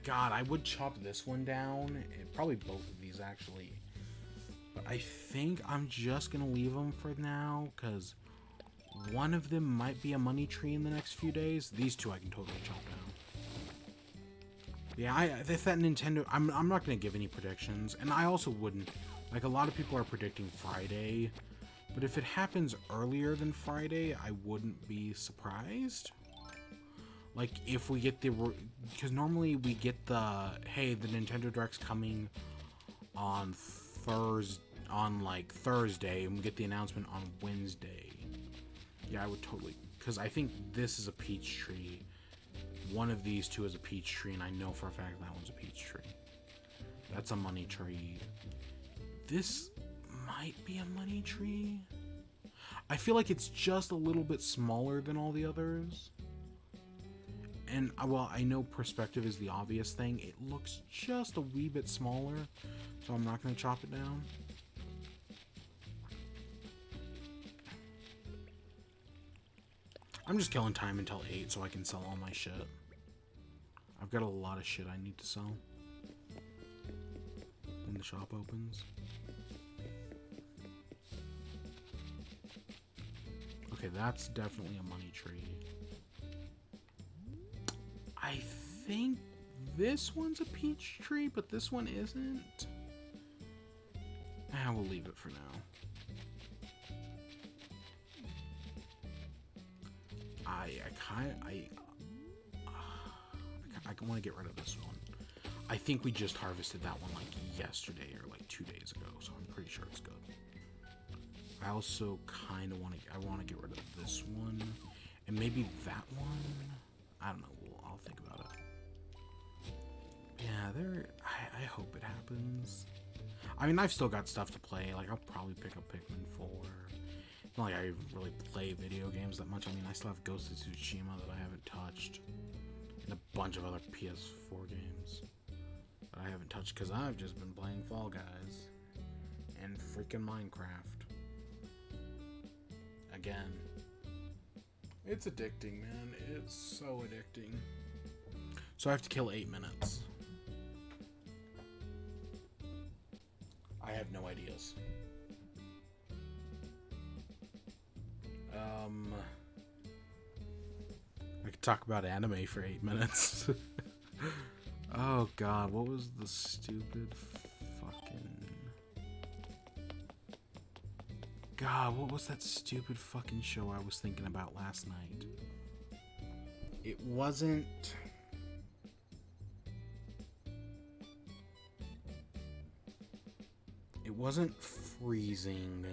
I would chop this one down. Probably both of these, actually. But I think I'm just going to leave them for now, because one of them might be a money tree in the next few days. These two I can totally chop down. Yeah, if that Nintendo... I'm not going to give any predictions, and I also wouldn't... Like, a lot of people are predicting Friday, but if it happens earlier than Friday, I wouldn't be surprised. Like, if we get the... Because normally we get the... Hey, the Nintendo Direct's coming on Thursday, and we get the announcement on Wednesday. Yeah, I would totally... Because I think this is a peach tree. One of these two is a peach tree, and I know for a fact that one's a peach tree. That's a money tree. This might be a money tree. I feel like it's just a little bit smaller than all the others. And, well, I know perspective is the obvious thing. It looks just a wee bit smaller, so I'm not going to chop it down. I'm just killing time until 8 so I can sell all my shit. I've got a lot of shit I need to sell when the shop opens. Okay, that's definitely a money tree. I think this one's a peach tree, but this one isn't. We'll leave it for now. I want to get rid of this one. I think we just harvested that one like yesterday or like 2 days ago, so I'm pretty sure it's good. I also kind of want to get rid of this one and maybe that one. I don't know. I'll think about it. Yeah, I hope it happens. I mean, I've still got stuff to play. Like, I'll probably pick up Pikmin 4. It's not like I really play video games that much. I mean, I still have Ghost of Tsushima that I haven't touched. And a bunch of other PS4 games that I haven't touched because I've just been playing Fall Guys and freaking Minecraft. Again. It's addicting, man. It's so addicting. So I have to kill 8 minutes. I have no ideas. I could talk about anime for 8 minutes. Oh god, what was the stupid fucking... God, what was that stupid fucking show I was thinking about last night? It wasn't... It wasn't Freezing.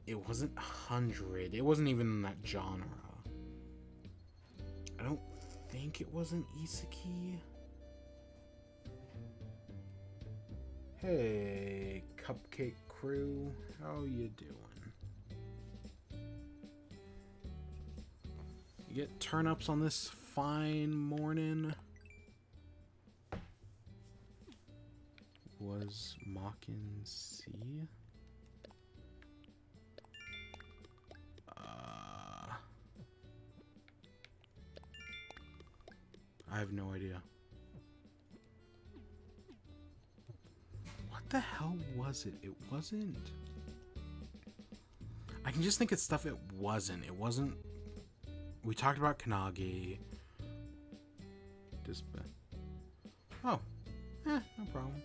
It wasn't 100. It wasn't even in that genre. I don't think it was an Isekai. Hey, Cupcake Crew, how you doing? You get turnips on this fine morning? Was Mockin' C? I have no idea. What the hell was it? It wasn't... I can just think of stuff it wasn't. It wasn't... We talked about Kanagi. Oh. No problem.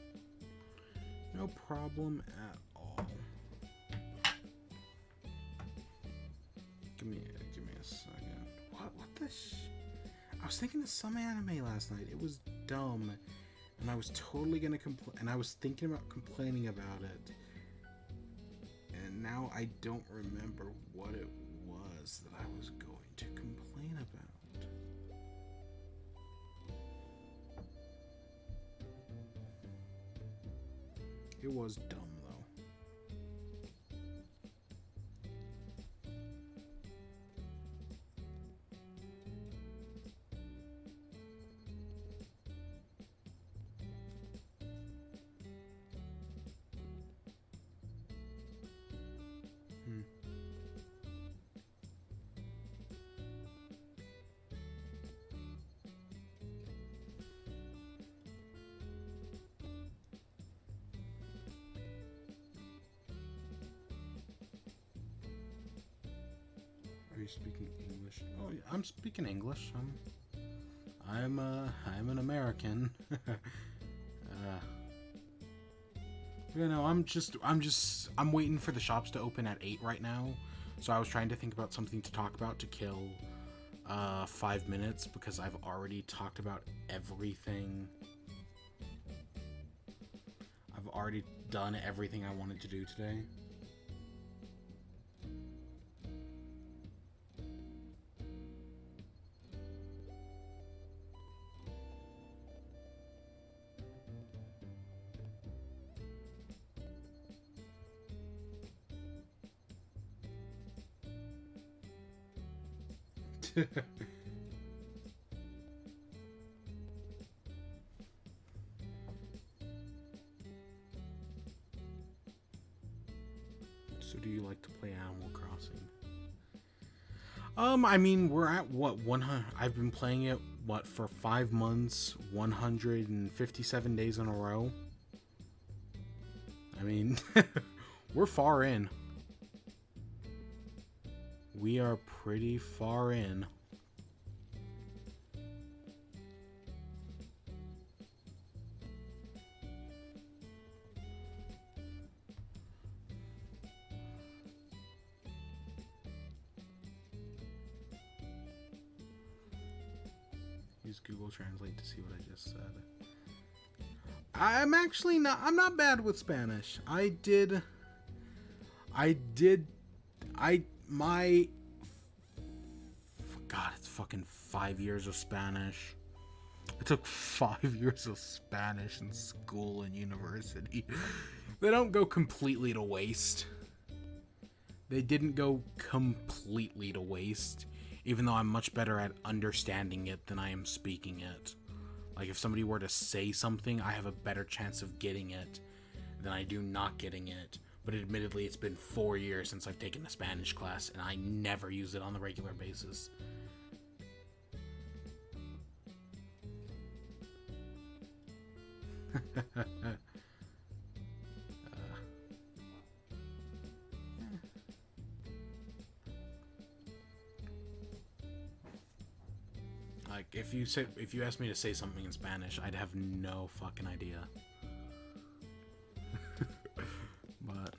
No problem at all. Give me a second. What the I was thinking of some anime last night. It was dumb. And I was totally gonna complain. And I was thinking about complaining about it. And now I don't remember what it was that I was going to complain about. It was dumb, though. Are you speaking English? Oh, yeah, I'm speaking English. I'm an American. You know, I'm waiting for the shops to open at 8 right now. So I was trying to think about something to talk about to kill 5 minutes because I've already talked about everything. I've already done everything I wanted to do today. So do you like to play Animal Crossing? I mean, we're at what, 100? I've been playing it, what, for 5 months, 157 days in a row. I mean, we're far in. We are pretty far in. Use Google Translate to see what I just said. I'm actually not. I'm not bad with Spanish. My. God, it's fucking 5 years of Spanish. I took 5 years of Spanish in school and university. They don't go completely to waste. They didn't go completely to waste. Even though I'm much better at understanding it than I am speaking it. Like, if somebody were to say something, I have a better chance of getting it than I do not getting it. But admittedly, it's been 4 years since I've taken a Spanish class, and I never use it on the regular basis. Like, if you asked me to say something in Spanish, I'd have no fucking idea. But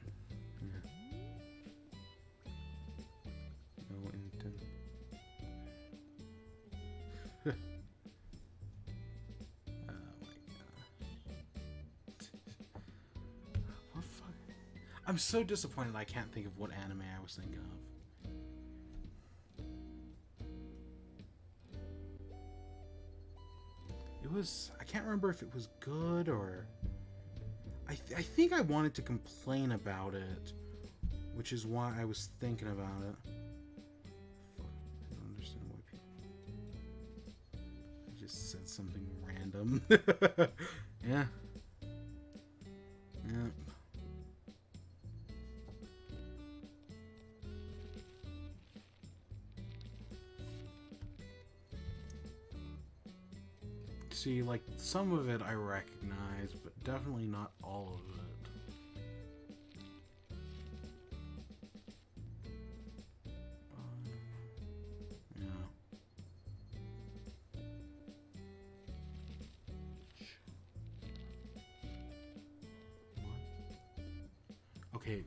yeah. No intent. Oh my god. What fuck? I'm so disappointed I can't think of what anime I was thinking of. It was, I can't remember if it was good or... I think I wanted to complain about it, which is why I was thinking about it. Fuck, I don't understand why people... I just said something random. Yeah. Yeah. See, like, some of it I recognize, but definitely not all of it. Yeah. What? Okay,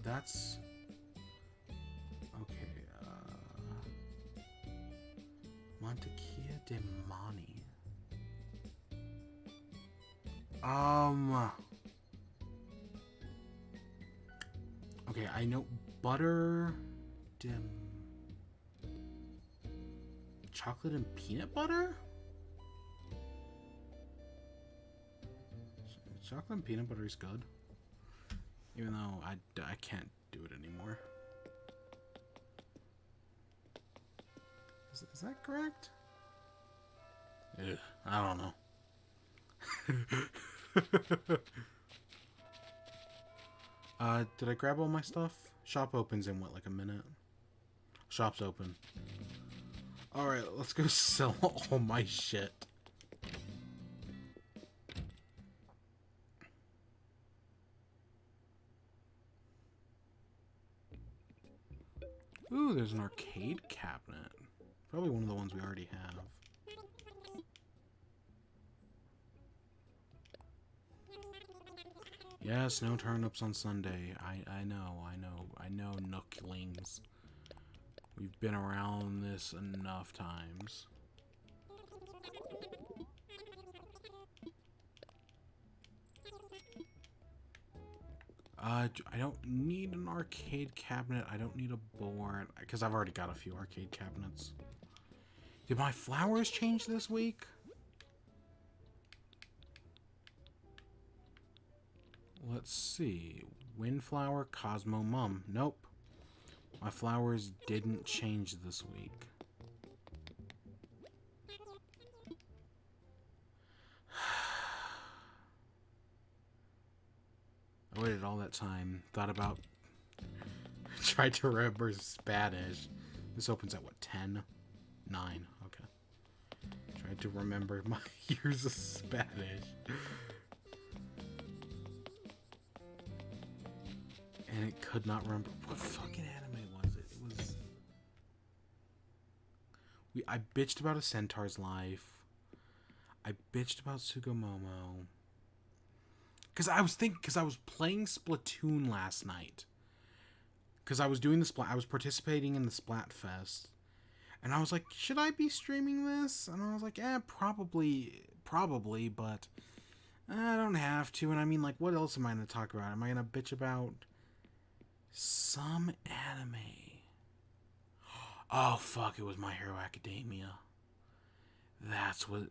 that's... Okay, Montequia de Mani. Okay, I know butter, chocolate and peanut butter? Chocolate and peanut butter is good. Even though I can't do it anymore. Is that correct? Ugh, I don't know. Did I grab all my stuff? Shop opens in what, like a minute? Shop's open. Alright, let's go sell all my shit. Ooh, there's an arcade cabinet. Probably one of the ones we already have. Yes, no turnips on Sunday. I know, Nooklings. We've been around this enough times. I don't need an arcade cabinet. I don't need a board, because I've already got a few arcade cabinets. Did my flowers change this week? Let's see. Windflower, Cosmo Mum. Nope. My flowers didn't change this week. I waited all that time, thought about, tried to remember Spanish. This opens at what, 10? 9, okay. Tried to remember my years of Spanish. And it could not remember. What fucking anime was it? It was... I bitched about A Centaur's Life. I bitched about Sugomomo. Because I was playing Splatoon last night. Because I was doing the I was participating in the Splatfest. And I was like, should I be streaming this? And I was like, probably, but I don't have to. And I mean, like, what else am I going to talk about? Am I going to bitch about some anime? Oh, fuck, it was My Hero Academia. That's what it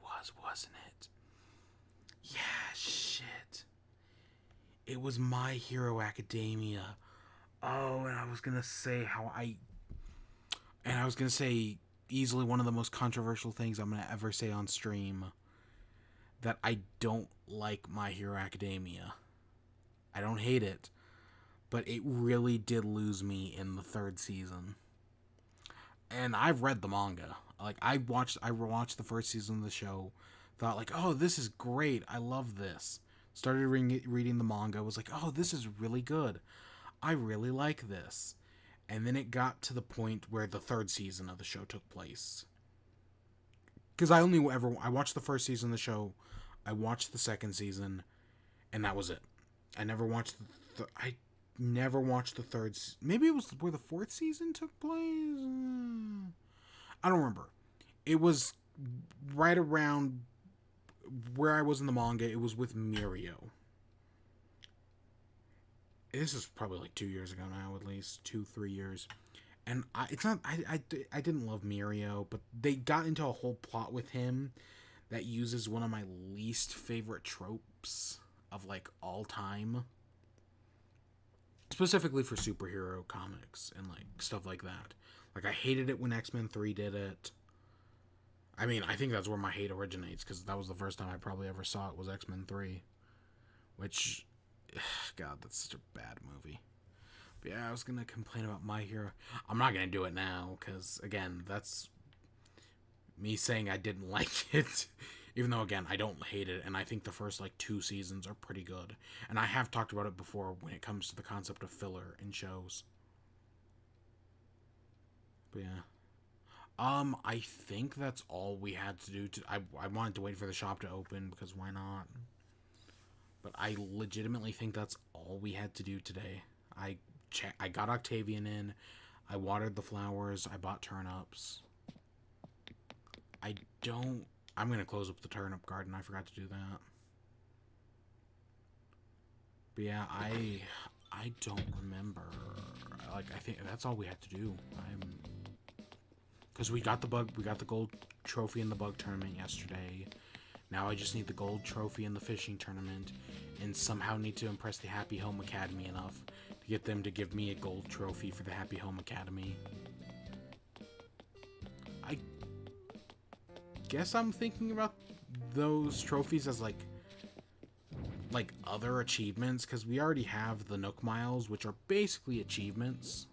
was, wasn't it? Yeah, shit. It was My Hero Academia. Oh, and I was going to say easily one of the most controversial things I'm going to ever say on stream, that I don't like My Hero Academia. I don't hate it, but it really did lose me in the 3rd season. And I've read the manga. Like, I watched the 1st season of the show, thought like, oh, this is great, I love this. Started reading the manga, was like, oh, this is really good. I really like this. And then it got to the point where the 3rd season of the show took place. Because I watched the 1st season of the show, I watched the 2nd season, and that was it. I never watched I never watched the 3rd. Maybe it was where the 4th season took place. I don't remember. It was right around where I was in the manga. It was with Mirio. This is probably like 2 years ago now, at least 2-3 years. And I didn't love Mirio, but they got into a whole plot with him that uses one of my least favorite tropes of like all time, specifically for superhero comics and like stuff like that. Like, I hated it when X-Men 3 did it. I mean, I think that's where my hate originates, because that was the first time I probably ever saw it, was X-Men 3, which, God, that's such a bad movie. But yeah, I was gonna complain about My Hero. I'm not gonna do it now, because again, that's me saying I didn't like it. Even though, again, I don't hate it, and I think the first, like, 2 seasons are pretty good. And I have talked about it before when it comes to the concept of filler in shows. But yeah. I think that's all we had to do. I wanted to wait for the shop to open, because why not? But I legitimately think that's all we had to do today. I got Octavian in. I watered the flowers. I bought turnips. I'm going to close up the turnip garden. I forgot to do that. But yeah, I don't remember. Like, I think that's all we had to do. Because we got the gold trophy in the bug tournament yesterday. Now I just need the gold trophy in the fishing tournament, and somehow need to impress the Happy Home Academy enough to get them to give me a gold trophy for the Happy Home Academy. I guess I'm thinking about those trophies as like other achievements, because we already have the Nook Miles, which are basically achievements.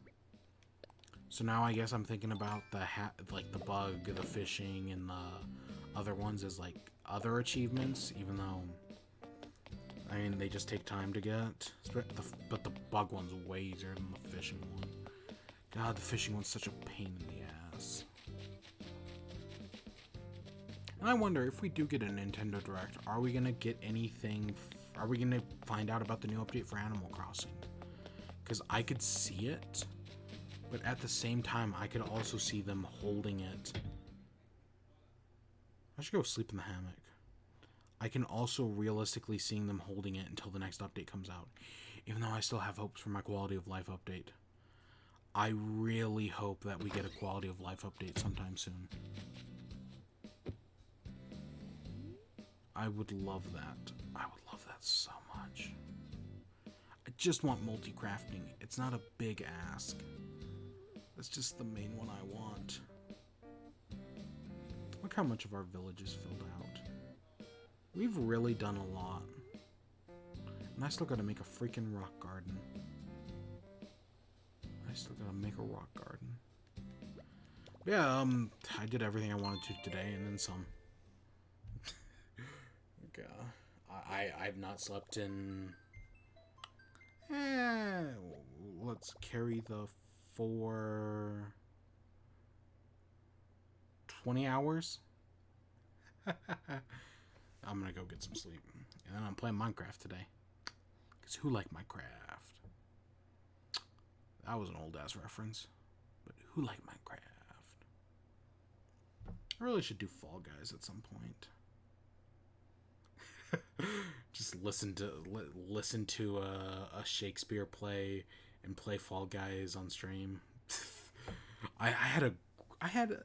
So now I guess I'm thinking about the bug, the fishing, and the other ones as like other achievements, even though, I mean, they just take time to get. But the bug one's way easier than the fishing one. God, the fishing one's such a pain in the ass. And I wonder, if we do get a Nintendo Direct, are we gonna get anything? Are we gonna find out about the new update for Animal Crossing? Because I could see it, but at the same time, I could also see them holding it. I should go sleep in the hammock. I can also realistically seeing them holding it until the next update comes out, even though I still have hopes for my quality of life update. I really hope that we get a quality of life update sometime soon. I would love that. I would love that so much. I just want multi-crafting. It's not a big ask. That's just the main one I want. Look how much of our village is filled out. We've really done a lot. And I still gotta make a freaking rock garden. I still gotta make a rock garden. Yeah, I did everything I wanted to today, and then some. Okay. I've not slept in... let's carry the 20 hours. I'm gonna go get some sleep. And then I'm playing Minecraft today. Because who liked Minecraft? That was an old-ass reference. But who liked Minecraft? I really should do Fall Guys at some point. Just listen to a Shakespeare play and play Fall Guys on stream. I had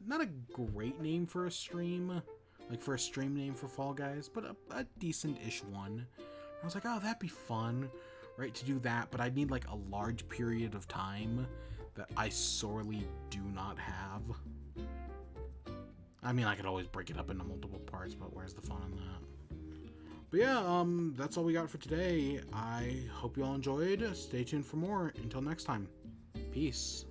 not a great name for a stream, like for a stream name for Fall Guys, but a decent-ish one. I was like, oh, that'd be fun, right, to do that, but I'd need like a large period of time that I sorely do not have. I mean, I could always break it up into multiple parts, but where's the fun in that? But yeah, that's all we got for today. I hope you all enjoyed. Stay tuned for more. Until next time. Peace.